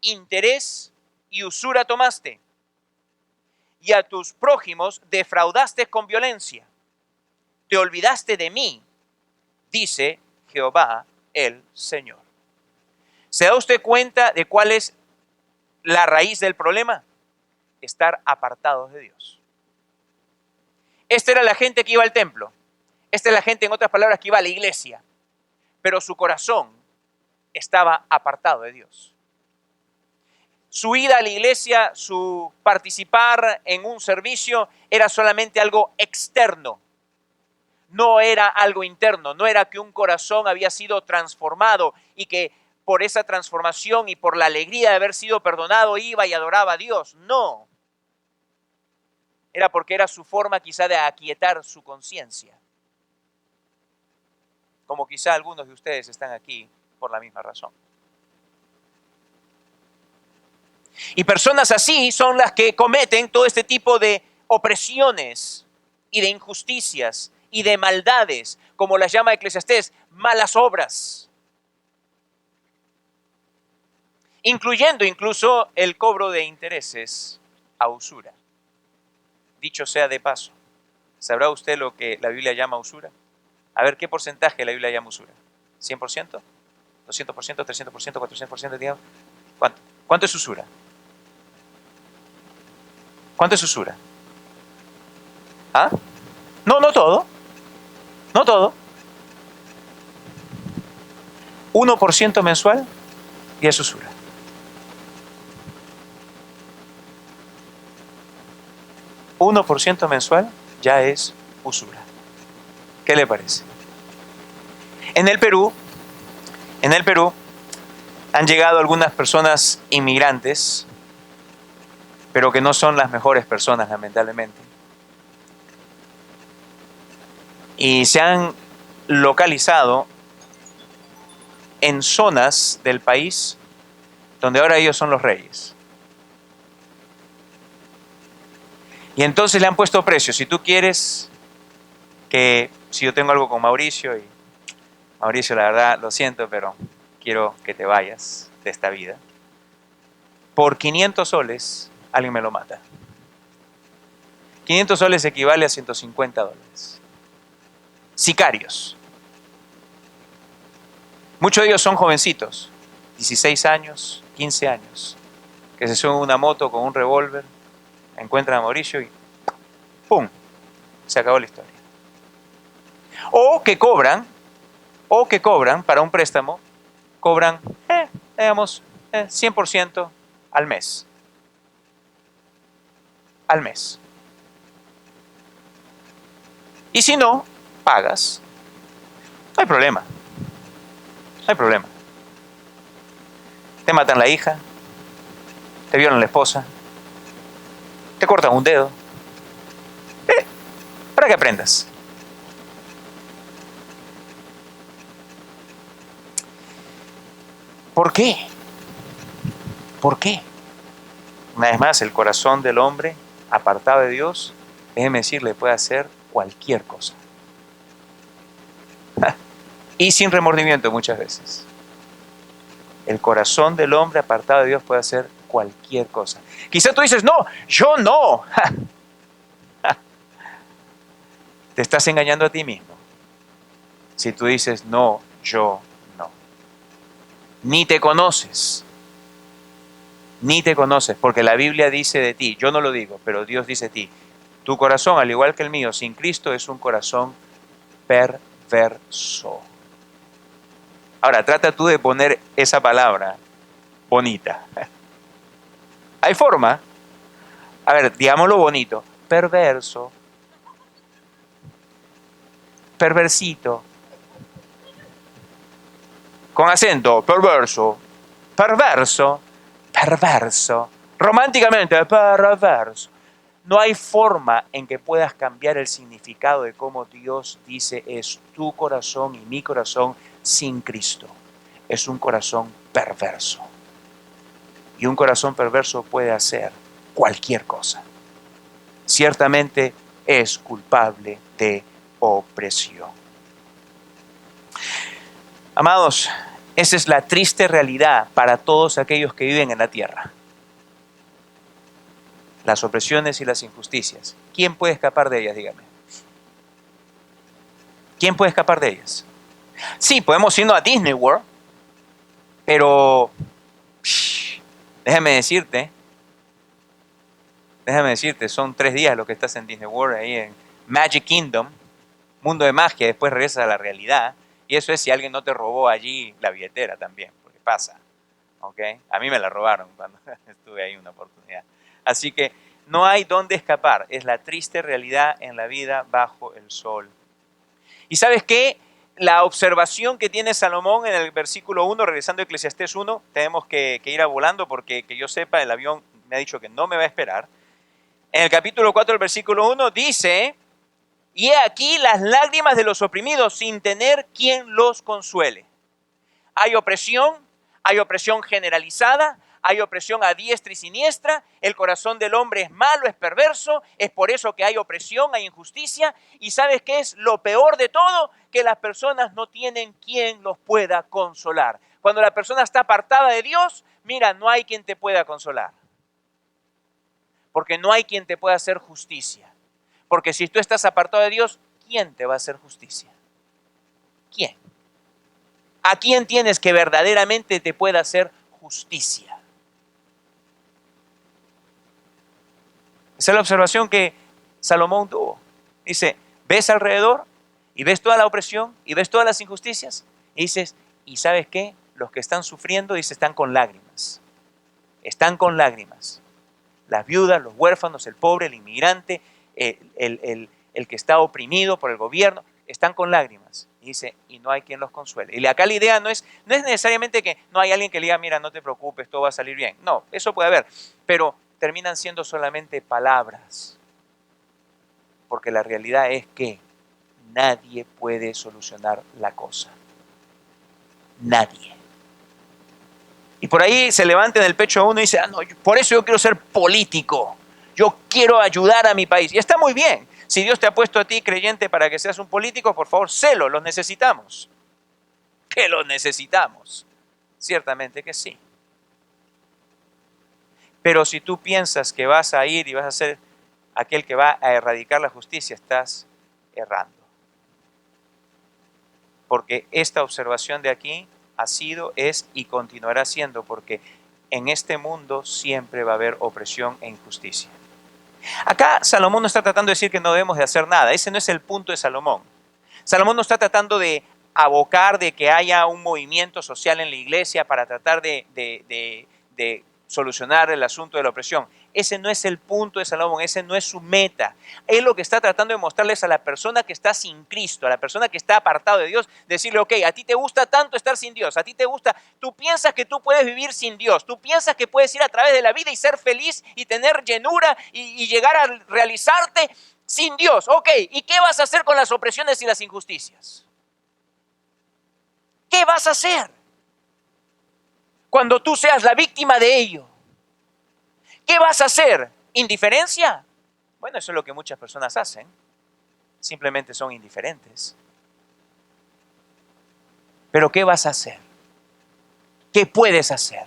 Interés y usura tomaste. Y a tus prójimos defraudaste con violencia. Te olvidaste de mí, dice Jehová el Señor. ¿Se da usted cuenta de cuál es la raíz del problema? Estar apartados de Dios. Esta era la gente que iba al templo. Esta es la gente, en otras palabras, que iba a la iglesia. Pero su corazón estaba apartado de Dios. Su ida a la iglesia, su participar en un servicio era solamente algo externo. No era algo interno, no era que un corazón había sido transformado y que por esa transformación y por la alegría de haber sido perdonado iba y adoraba a Dios. No. era porque era su forma quizá de aquietar su conciencia. Como quizá algunos de ustedes están aquí por la misma razón. Y personas así son las que cometen todo este tipo de opresiones y de injusticias y de maldades, como las llama Eclesiastés, malas obras, incluyendo incluso el cobro de intereses a usura. Dicho sea de paso, ¿sabrá usted lo que la Biblia llama usura? A ver, ¿qué porcentaje la Biblia llama usura? ¿100%? ¿200%? ¿300%? ¿400%? Digamos. ¿Cuánto? ¿Cuánto es usura? ¿Cuánto es usura? ¿Ah? No, no todo. No todo. 1% mensual y es usura. 1% mensual ya es usura. ¿Qué le parece? En el Perú han llegado algunas personas inmigrantes, pero que no son las mejores personas, lamentablemente. Y se han localizado en zonas del país donde ahora ellos son los reyes. Y entonces le han puesto precios. Si tú quieres si yo tengo algo con Mauricio, y Mauricio, la verdad, lo siento, pero quiero que te vayas de esta vida. Por 500 soles, alguien me lo mata. 500 soles equivale a $150. Sicarios. Muchos de ellos son jovencitos, 16 años, 15 años, que se suben a una moto con un revólver, encuentran a Mauricio y ¡pum! Se acabó la historia. O que cobran para un préstamo, cobran, digamos, 100% al mes. Al mes. Y si no, pagas. No hay problema. No hay problema. Te matan la hija, te violan la esposa, te cortan un dedo. Para que aprendas. ¿Por qué? ¿Por qué? Una vez más, el corazón del hombre apartado de Dios, déjeme decirle, puede hacer cualquier cosa. Y sin remordimiento muchas veces. El corazón del hombre apartado de Dios puede hacer cualquier cosa. Quizá tú dices, no, yo no. Te estás engañando a ti mismo. Si tú dices, no, yo no. Ni te conoces. Ni te conoces, porque la Biblia dice de ti, yo no lo digo, pero Dios dice de ti, tu corazón, al igual que el mío, sin Cristo, es un corazón perverso. Ahora, trata tú de poner esa palabra bonita. ¿Hay forma? A ver, digámoslo bonito. Perverso. Perversito. Con acento, perverso. Perverso. Perverso. Románticamente, perverso. No hay forma en que puedas cambiar el significado de cómo Dios dice es tu corazón y mi corazón sin Cristo. Es un corazón perverso. Y un corazón perverso puede hacer cualquier cosa. Ciertamente es culpable de opresión. Amados, esa es la triste realidad para todos aquellos que viven en la tierra. Las opresiones y las injusticias. ¿Quién puede escapar de ellas? Dígame. ¿Quién puede escapar de ellas? Sí, podemos irnos a Disney World, pero déjame decirte, son 3 días lo que estás en Disney World, ahí en Magic Kingdom, mundo de magia, después regresas a la realidad, y eso es si alguien no te robó allí la billetera también, porque pasa, ¿ok? A mí me la robaron cuando estuve ahí una oportunidad. Así que no hay dónde escapar, es la triste realidad en la vida bajo el sol. ¿Y sabes qué? La observación que tiene Salomón en el versículo 1, regresando a Eclesiastés 1, tenemos que ir a volando porque que yo sepa, el avión me ha dicho que no me va a esperar. En el capítulo 4, el versículo 1 dice, y he aquí las lágrimas de los oprimidos sin tener quien los consuele. Hay opresión generalizada, hay opresión a diestra y siniestra, el corazón del hombre es malo, es perverso, es por eso que hay opresión, hay injusticia, y ¿sabes qué es lo peor de todo? Que las personas no tienen quien los pueda consolar. Cuando la persona está apartada de Dios, mira, no hay quien te pueda consolar, porque no hay quien te pueda hacer justicia, porque si tú estás apartado de Dios, ¿quién te va a hacer justicia? ¿Quién? ¿A quién tienes que verdaderamente te pueda hacer justicia? Esa es la observación que Salomón tuvo. Dice, ves alrededor y ves toda la opresión y ves todas las injusticias y dices, ¿y sabes qué? Los que están sufriendo, dice, están con lágrimas. Están con lágrimas. Las viudas, los huérfanos, el pobre, el inmigrante, el que está oprimido por el gobierno, están con lágrimas. Y dice, y no hay quien los consuele. Y acá la idea no es necesariamente que no hay alguien que le diga, mira, no te preocupes, todo va a salir bien. No, eso puede haber, pero terminan siendo solamente palabras. Porque la realidad es que nadie puede solucionar la cosa. Nadie. Y por ahí se levanta en el pecho a uno y dice, no, por eso yo quiero ser político. Yo quiero ayudar a mi país. Y está muy bien. Si Dios te ha puesto a ti creyente para que seas un político, por favor, sélo, los necesitamos. Que los necesitamos. Ciertamente que sí. Pero si tú piensas que vas a ir y vas a ser aquel que va a erradicar la justicia, estás errando. Porque esta observación de aquí ha sido, es y continuará siendo, porque en este mundo siempre va a haber opresión e injusticia. Acá Salomón no está tratando de decir que no debemos de hacer nada. Ese no es el punto de Salomón. Salomón no está tratando de abocar de que haya un movimiento social en la iglesia para tratar de solucionar el asunto de la opresión. Ese no es el punto de Salomón, ese no es su meta. Él lo que está tratando de mostrarles a la persona que está sin Cristo, a la persona que está apartado de Dios, decirle, ok, a ti te gusta tanto estar sin Dios, a ti te gusta, tú piensas que tú puedes vivir sin Dios, tú piensas que puedes ir a través de la vida y ser feliz y tener llenura y llegar a realizarte sin Dios. Ok, ¿y qué vas a hacer con las opresiones y las injusticias? ¿Qué vas a hacer cuando tú seas la víctima de ello? ¿Qué vas a hacer? ¿Indiferencia? Bueno, eso es lo que muchas personas hacen. Simplemente son indiferentes. Pero ¿qué vas a hacer? ¿Qué puedes hacer?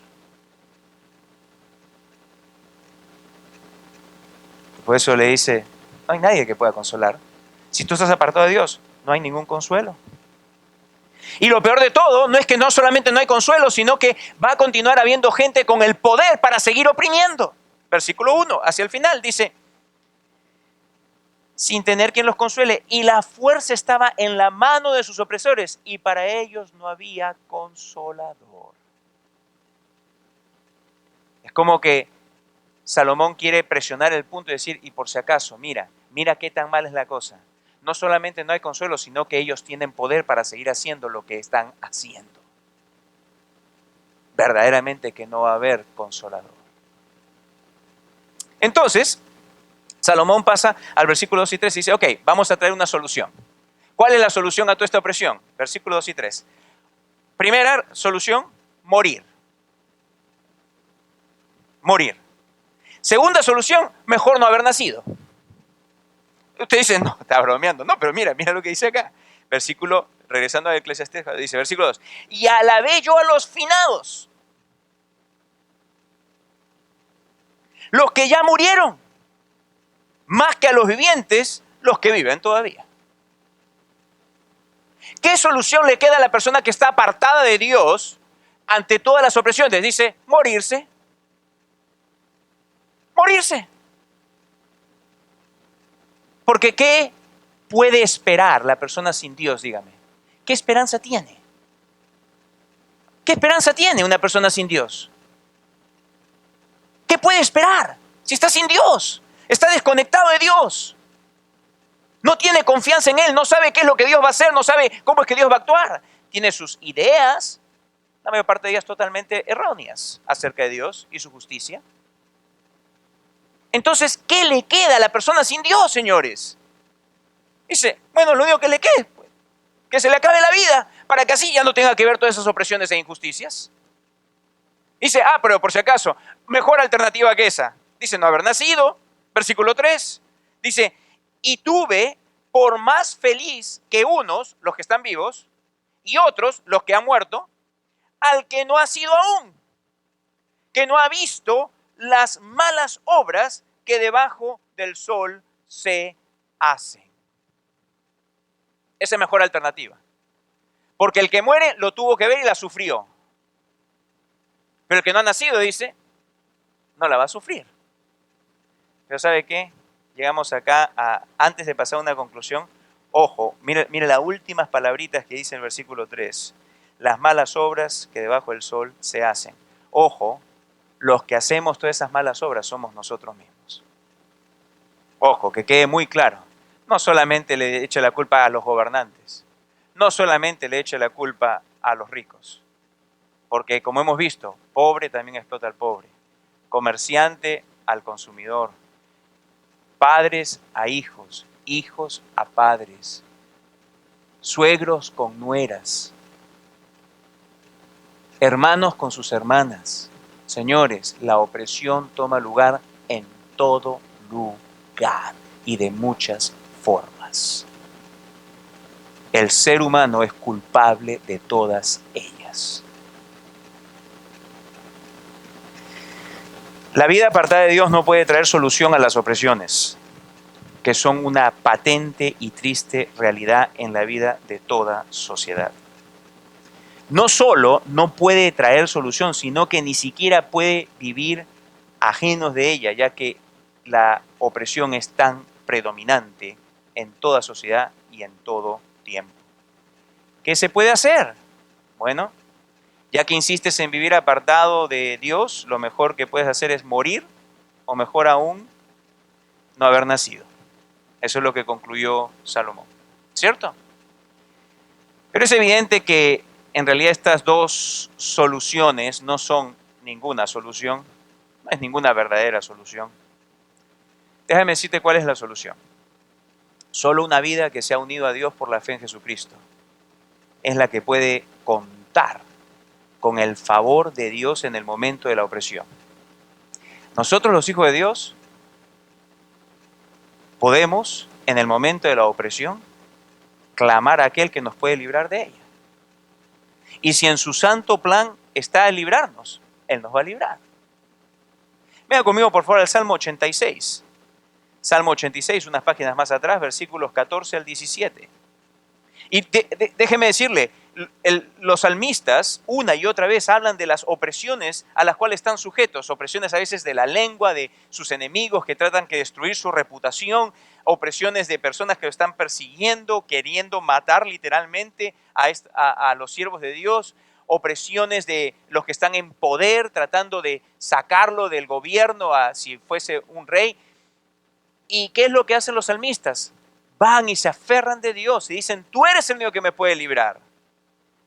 Por eso le dice, no hay nadie que pueda consolar. Si tú estás apartado de Dios, no hay ningún consuelo. Y lo peor de todo no es que no solamente no hay consuelo, sino que va a continuar habiendo gente con el poder para seguir oprimiendo. Versículo 1, hacia el final, dice, sin tener quien los consuele, y la fuerza estaba en la mano de sus opresores, y para ellos no había consolador. Es como que Salomón quiere presionar el punto y decir, y por si acaso, mira qué tan mal es la cosa. No solamente no hay consuelo, sino que ellos tienen poder para seguir haciendo lo que están haciendo. Verdaderamente que no va a haber consolador. Entonces, Salomón pasa al versículo 2 y 3 y dice, ok, vamos a traer una solución. ¿Cuál es la solución a toda esta opresión? Versículo 2 y 3. Primera solución, morir. Morir. Segunda solución, mejor no haber nacido. Usted dice, no, está bromeando. No, pero mira lo que dice acá. Versículo, regresando a Eclesiastés, dice, versículo 2. Y alabé yo a los finados, los que ya murieron, más que a los vivientes, los que viven todavía. ¿Qué solución le queda a la persona que está apartada de Dios ante todas las opresiones? Dice, morirse. Morirse. Porque ¿qué puede esperar la persona sin Dios? Dígame. ¿Qué esperanza tiene? ¿Qué esperanza tiene una persona sin Dios? ¿Qué puede esperar si está sin Dios? Está desconectado de Dios. No tiene confianza en Él, no sabe qué es lo que Dios va a hacer, no sabe cómo es que Dios va a actuar. Tiene sus ideas, la mayor parte de ellas totalmente erróneas, acerca de Dios y su justicia. Entonces, ¿qué le queda a la persona sin Dios, señores? Dice, bueno, lo único que le queda es que se le acabe la vida, para que así ya no tenga que ver todas esas opresiones e injusticias. Dice, pero por si acaso, mejor alternativa que esa. Dice, no haber nacido, versículo 3. Dice, y tuve por más feliz que unos, los que están vivos, y otros, los que han muerto, al que no ha sido aún, que no ha visto las malas obras que debajo del sol se hacen. Esa es mejor alternativa. Porque el que muere lo tuvo que ver y la sufrió. Pero el que no ha nacido, dice, no la va a sufrir. Pero ¿sabe qué? Llegamos acá antes de pasar a una conclusión. Ojo, mire las últimas palabritas que dice el versículo 3. Las malas obras que debajo del sol se hacen. Ojo, los que hacemos todas esas malas obras somos nosotros mismos. Ojo, que quede muy claro. No solamente le eche la culpa a los gobernantes. No solamente le eche la culpa a los ricos. Porque como hemos visto, pobre también explota al pobre. Comerciante al consumidor. Padres a hijos. Hijos a padres. Suegros con nueras. Hermanos con sus hermanas. Señores, la opresión toma lugar en todo lugar y de muchas formas. El ser humano es culpable de todas ellas. La vida apartada de Dios no puede traer solución a las opresiones, que son una patente y triste realidad en la vida de toda sociedad. No solo no puede traer solución, sino que ni siquiera puede vivir ajenos de ella, ya que la opresión es tan predominante en toda sociedad y en todo tiempo. ¿Qué se puede hacer? Bueno, ya que insistes en vivir apartado de Dios, lo mejor que puedes hacer es morir, o mejor aún, no haber nacido. Eso es lo que concluyó Salomón, ¿cierto? Pero es evidente que en realidad estas dos soluciones no son ninguna solución, no es ninguna verdadera solución. Déjame decirte cuál es la solución. Solo una vida que se ha unido a Dios por la fe en Jesucristo es la que puede contar con el favor de Dios en el momento de la opresión. Nosotros los hijos de Dios podemos, en el momento de la opresión, clamar a aquel que nos puede librar de ella. Y si en su santo plan está el librarnos, Él nos va a librar. Venga conmigo por favor al Salmo 86. Salmo 86, unas páginas más atrás, versículos 14 al 17. Y déjeme decirle, los salmistas una y otra vez hablan de las opresiones a las cuales están sujetos, opresiones a veces de la lengua, de sus enemigos que tratan de destruir su reputación, opresiones de personas que lo están persiguiendo, queriendo matar literalmente a los siervos de Dios, opresiones de los que están en poder, tratando de sacarlo del gobierno si fuese un rey. ¿Y qué es lo que hacen los salmistas? Van y se aferran de Dios y dicen, tú eres el único que me puede librar.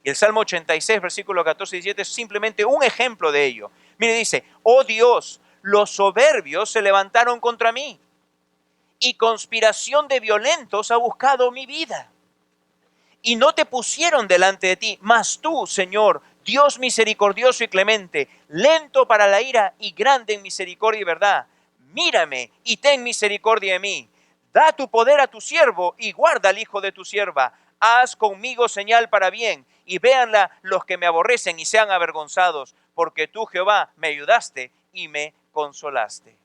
Y el Salmo 86, versículo 14 y 17 es simplemente un ejemplo de ello. Mire, dice, oh Dios, los soberbios se levantaron contra mí y conspiración de violentos ha buscado mi vida. Y no te pusieron delante de ti, mas tú, Señor, Dios misericordioso y clemente, lento para la ira y grande en misericordia y verdad, mírame y ten misericordia de mí. Da tu poder a tu siervo y guarda al hijo de tu sierva. Haz conmigo señal para bien y véanla los que me aborrecen y sean avergonzados, porque tú, Jehová, me ayudaste y me consolaste.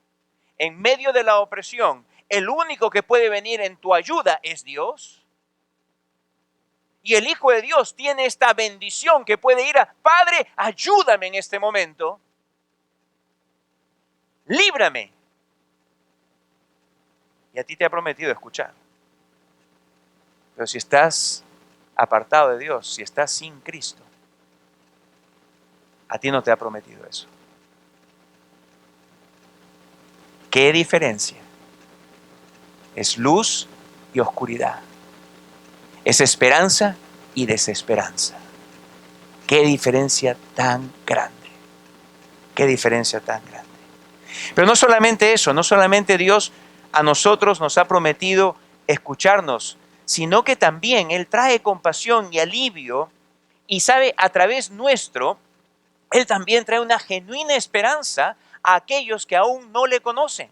En medio de la opresión, el único que puede venir en tu ayuda es Dios. Y el Hijo de Dios tiene esta bendición que puede ir a, Padre, ayúdame en este momento. Líbrame. Y a ti te ha prometido escuchar. Pero si estás apartado de Dios, si estás sin Cristo, a ti no te ha prometido eso. ¿Qué diferencia? Es luz y oscuridad. Es esperanza y desesperanza. Qué diferencia tan grande. Qué diferencia tan grande. Pero no solamente eso, no solamente Dios a nosotros nos ha prometido escucharnos, sino que también Él trae compasión y alivio y sabe, a través nuestro, Él también trae una genuina esperanza a aquellos que aún no le conocen.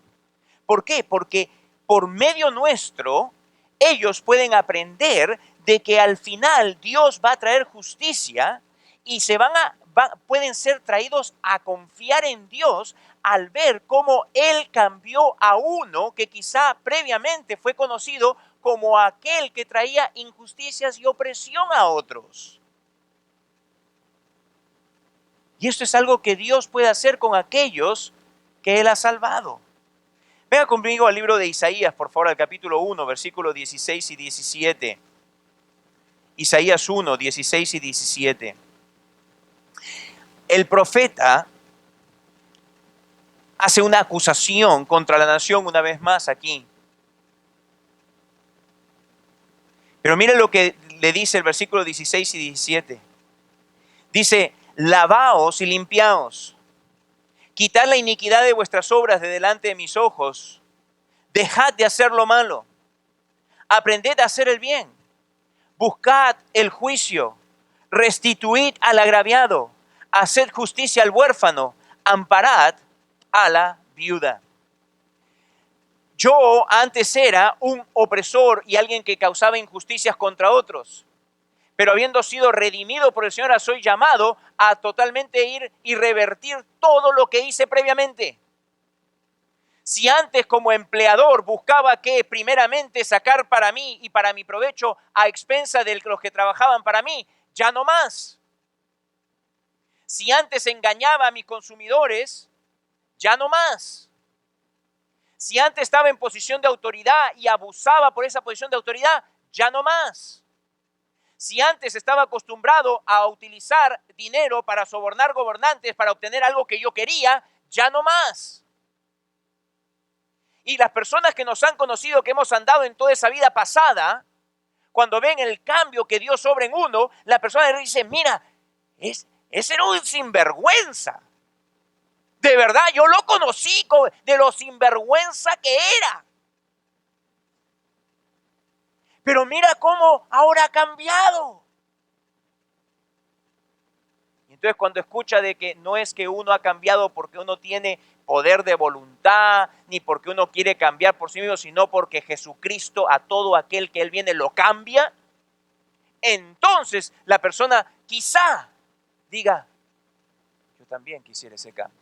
¿Por qué? Porque por medio nuestro, ellos pueden aprender de que al final Dios va a traer justicia y pueden ser traídos a confiar en Dios al ver cómo Él cambió a uno que quizá previamente fue conocido como aquel que traía injusticias y opresión a otros. Y esto es algo que Dios puede hacer con aquellos que Él ha salvado. Venga conmigo al libro de Isaías, por favor, al capítulo 1, versículos 16 y 17. Isaías 1, 16 y 17. El profeta hace una acusación contra la nación una vez más aquí. Pero mire lo que le dice el versículo 16 y 17. Dice, lavaos y limpiaos, quitad la iniquidad de vuestras obras de delante de mis ojos, dejad de hacer lo malo, aprended a hacer el bien, buscad el juicio, restituid al agraviado, haced justicia al huérfano, amparad a la viuda. Yo antes era un opresor y alguien que causaba injusticias contra otros, pero habiendo sido redimido por el Señor, soy llamado a totalmente ir y revertir todo lo que hice previamente. Si antes como empleador buscaba que primeramente sacar para mí y para mi provecho a expensa de los que trabajaban para mí, ya no más. Si antes engañaba a mis consumidores, ya no más. Si antes estaba en posición de autoridad y abusaba por esa posición de autoridad, ya no más. Si antes estaba acostumbrado a utilizar dinero para sobornar gobernantes para obtener algo que yo quería, ya no más. Y las personas que nos han conocido, que hemos andado en toda esa vida pasada, cuando ven el cambio que Dios obra en uno, la persona le dice, mira, ese era un sinvergüenza. De verdad, yo lo conocí de lo sinvergüenza que era. Pero mira cómo ahora ha cambiado. Y entonces cuando escucha de que no es que uno ha cambiado porque uno tiene poder de voluntad, ni porque uno quiere cambiar por sí mismo, sino porque Jesucristo a todo aquel que Él viene lo cambia, entonces la persona quizá diga, yo también quisiera ese cambio.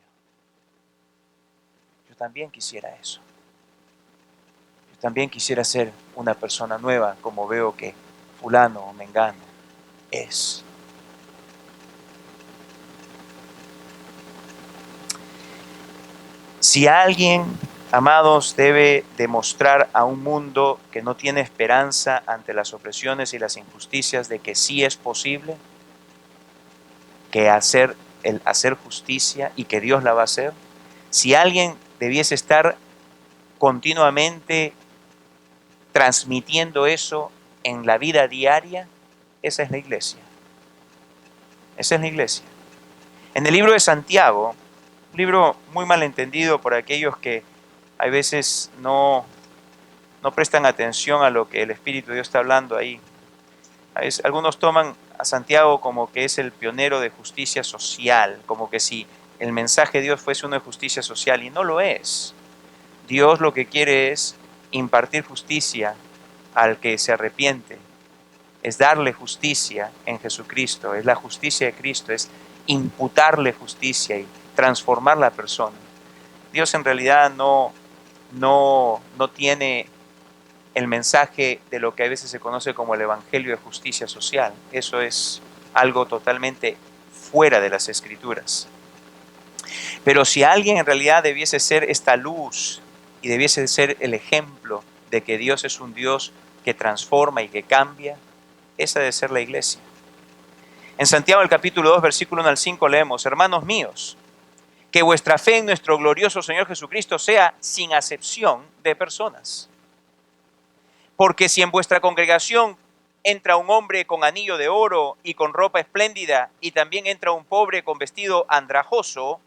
Yo también quisiera eso. Yo también quisiera ser una persona nueva, como veo que fulano o mengano es. Si alguien, amados, debe demostrar a un mundo que no tiene esperanza ante las opresiones y las injusticias de que sí es posible, que hacer justicia y que Dios la va a hacer, si alguien debiese estar continuamente transmitiendo eso en la vida diaria, esa es la iglesia. Esa es la iglesia. En el libro de Santiago, un libro muy mal entendido por aquellos que a veces no prestan atención a lo que el Espíritu de Dios está hablando ahí. Algunos toman a Santiago como que es el pionero de justicia social, como que si el mensaje de Dios fuese uno de justicia social, y no lo es. Dios lo que quiere es impartir justicia al que se arrepiente, es darle justicia en Jesucristo, es la justicia de Cristo, es imputarle justicia y transformar la persona. Dios en realidad no tiene el mensaje de lo que a veces se conoce como el evangelio de justicia social. Eso es algo totalmente fuera de las Escrituras. Pero si alguien en realidad debiese ser esta luz y debiese ser el ejemplo de que Dios es un Dios que transforma y que cambia, esa debe ser la iglesia. En Santiago el capítulo 2, versículo 1 al 5 leemos, hermanos míos, que vuestra fe en nuestro glorioso Señor Jesucristo sea sin acepción de personas. Porque si en vuestra congregación entra un hombre con anillo de oro y con ropa espléndida, y también entra un pobre con vestido andrajoso,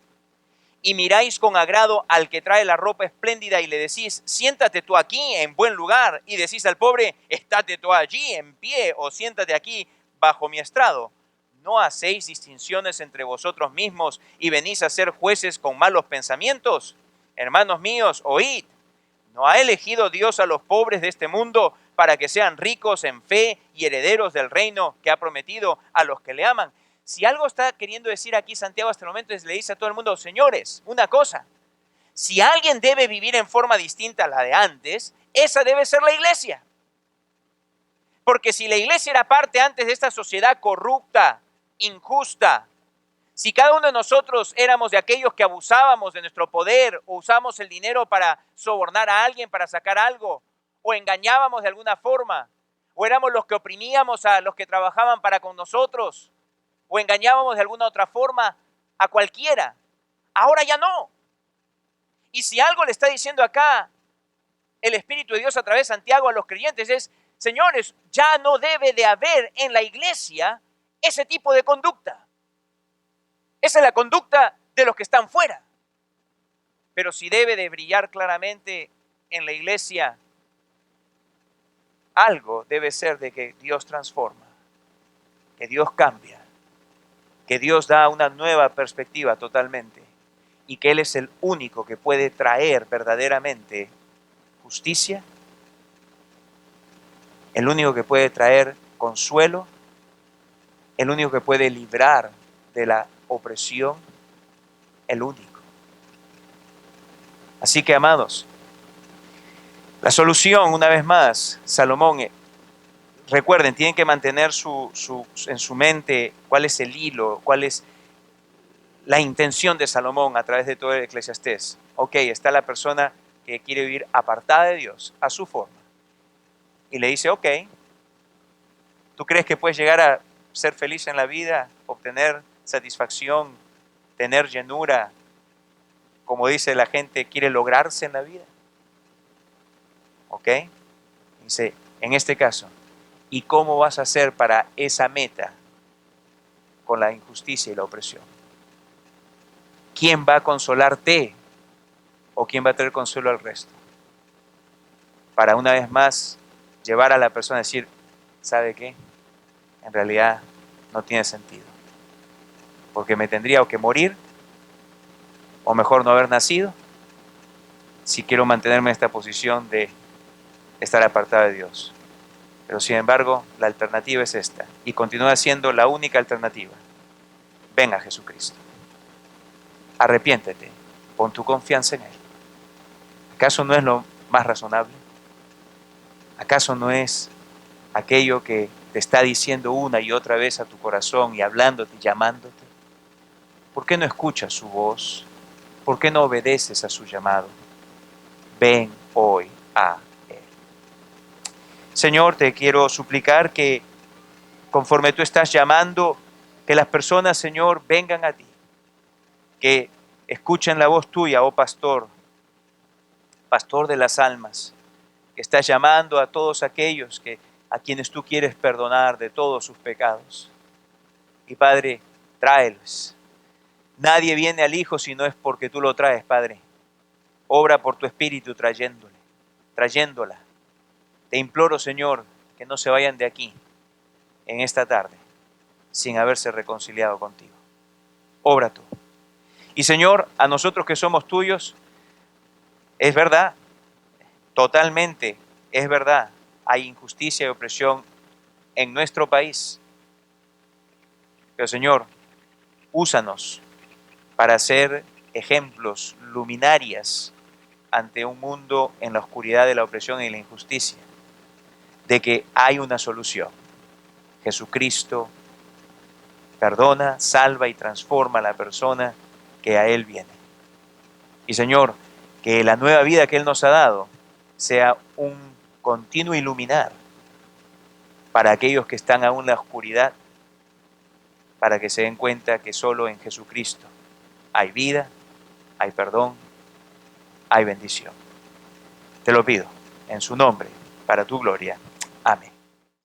y miráis con agrado al que trae la ropa espléndida y le decís, siéntate tú aquí en buen lugar, y decís al pobre, estate tú allí en pie o siéntate aquí bajo mi estrado. ¿No hacéis distinciones entre vosotros mismos y venís a ser jueces con malos pensamientos? Hermanos míos, oíd. ¿No ha elegido Dios a los pobres de este mundo para que sean ricos en fe y herederos del reino que ha prometido a los que le aman? Si algo está queriendo decir aquí Santiago hasta el momento es, le dice a todo el mundo, señores, una cosa, si alguien debe vivir en forma distinta a la de antes, esa debe ser la iglesia. Porque si la iglesia era parte antes de esta sociedad corrupta, injusta, si cada uno de nosotros éramos de aquellos que abusábamos de nuestro poder o usamos el dinero para sobornar a alguien, para sacar algo, o engañábamos de alguna forma, o éramos los que oprimíamos a los que trabajaban para con nosotros, o engañábamos de alguna otra forma a cualquiera, ahora ya no. Y si algo le está diciendo acá el Espíritu de Dios a través de Santiago a los creyentes es, señores, ya no debe de haber en la iglesia ese tipo de conducta. Esa es la conducta de los que están fuera. Pero si debe de brillar claramente en la iglesia, algo debe ser de que Dios transforma, que Dios cambia, que Dios da una nueva perspectiva totalmente y que Él es el único que puede traer verdaderamente justicia, el único que puede traer consuelo, el único que puede librar de la opresión, el único. Así que, amados, la solución, una vez más, Salomón, recuerden, tienen que mantener en su mente cuál es el hilo, cuál es la intención de Salomón a través de todo el Eclesiastés. Ok, está la persona que quiere vivir apartada de Dios, a su forma. Y le dice, ok, ¿tú crees que puedes llegar a ser feliz en la vida, obtener satisfacción, tener llenura, como dice la gente, quiere lograrse en la vida? ¿Ok? Dice, en este caso, ¿y cómo vas a hacer para esa meta con la injusticia y la opresión? ¿Quién va a consolarte o quién va a traer consuelo al resto? Para una vez más llevar a la persona a decir, ¿sabe qué? En realidad no tiene sentido. Porque me tendría o que morir o mejor no haber nacido si quiero mantenerme en esta posición de estar apartado de Dios. Pero sin embargo, la alternativa es esta y continúa siendo la única alternativa. Ven a Jesucristo. Arrepiéntete, pon tu confianza en Él. ¿Acaso no es lo más razonable? ¿Acaso no es aquello que te está diciendo una y otra vez a tu corazón y hablándote y llamándote? ¿Por qué no escuchas su voz? ¿Por qué no obedeces a su llamado? Ven hoy a Él. Señor, te quiero suplicar que conforme tú estás llamando, que las personas, Señor, vengan a ti, que escuchen la voz tuya, oh pastor, pastor de las almas, que estás llamando a todos aquellos a quienes tú quieres perdonar de todos sus pecados. Y Padre, tráelos. Nadie viene al Hijo si no es porque tú lo traes, Padre. Obra por tu Espíritu trayéndola. Te imploro, Señor, que no se vayan de aquí en esta tarde sin haberse reconciliado contigo. Obra tú. Y Señor, a nosotros que somos tuyos, es verdad, totalmente es verdad, hay injusticia y opresión en nuestro país. Pero Señor, úsanos para ser ejemplos, luminarias ante un mundo en la oscuridad de la opresión y la injusticia, de que hay una solución. Jesucristo perdona, salva y transforma a la persona que a Él viene. Y Señor, que la nueva vida que Él nos ha dado sea un continuo iluminar para aquellos que están aún en la oscuridad, para que se den cuenta que solo en Jesucristo hay vida, hay perdón, hay bendición. Te lo pido en su nombre, para tu gloria. Amén.